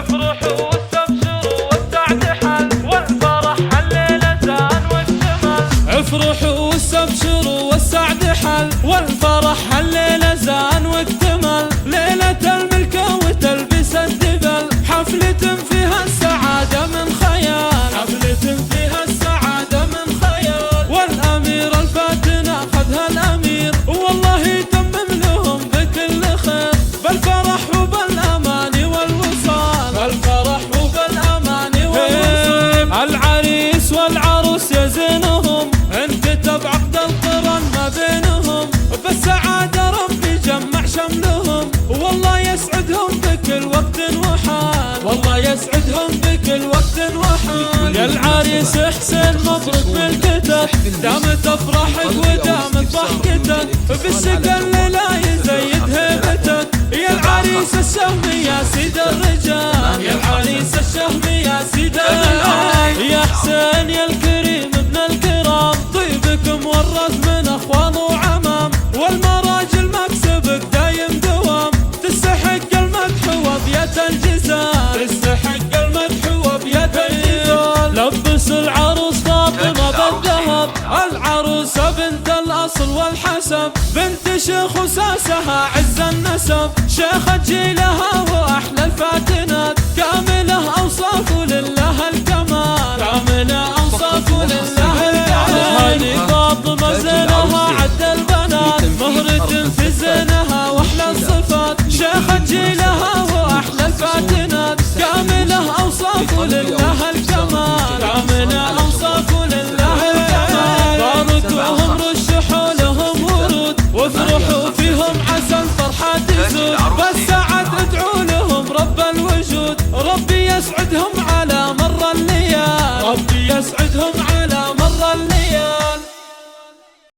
افرحوا واستبشروا والسعد حل والفرح الليلة زان واكتمل. افرحوا واستبشروا والسعد حل والفرح الليلة زان واكتمل. ليلة الملكة وتلبس الدبل، حفلة فيها السعادة من خيال، حفلة فيها السعادة من خيال. والأمير الفاتن أخذها الأمير، والله يتمم لهم بكل خير. بالفرح وبالأمان والوصال، بالفرح وبالأمان والوصال. العريس والعروس يزينهم، انكتب عقد القران ما بينهم. بالسعادة ربي جمع شملهم، والله يسعدهم بكل وقت وحال، والله يسعدهم بكل وقت وحال. يا العريس حسين مبروك ملكتك، دامت افراحك ودامت ضحكتك. بالسكن لا يزيد هيبتك، يا العريس الشهمي يا سيد الرجال، يا العريس الشهمي يا سيد الرجال. يا حسين يا الكريم ابن الكرام، طيبك مورث من اخوان وعمام. والمراجل مكسبك دايم دوام، تستحق المدح وبيت الجزال، تستحق المدح وبيت الجزال. لبس العروس فاطمة بالذهب، العروسة بنت الأصل والحسب. بنت شيخ وساسها عز النسب، شيخة جيلها وأحلى الفاتنات. كاملة أوصاف لله الكمال، كاملة أوصاف لله الكمال. هذه فاطمة زينها عد البنات، مهرة في زينها وأحلى الصفات. شيخة جيلها وأحلى الفاتنات.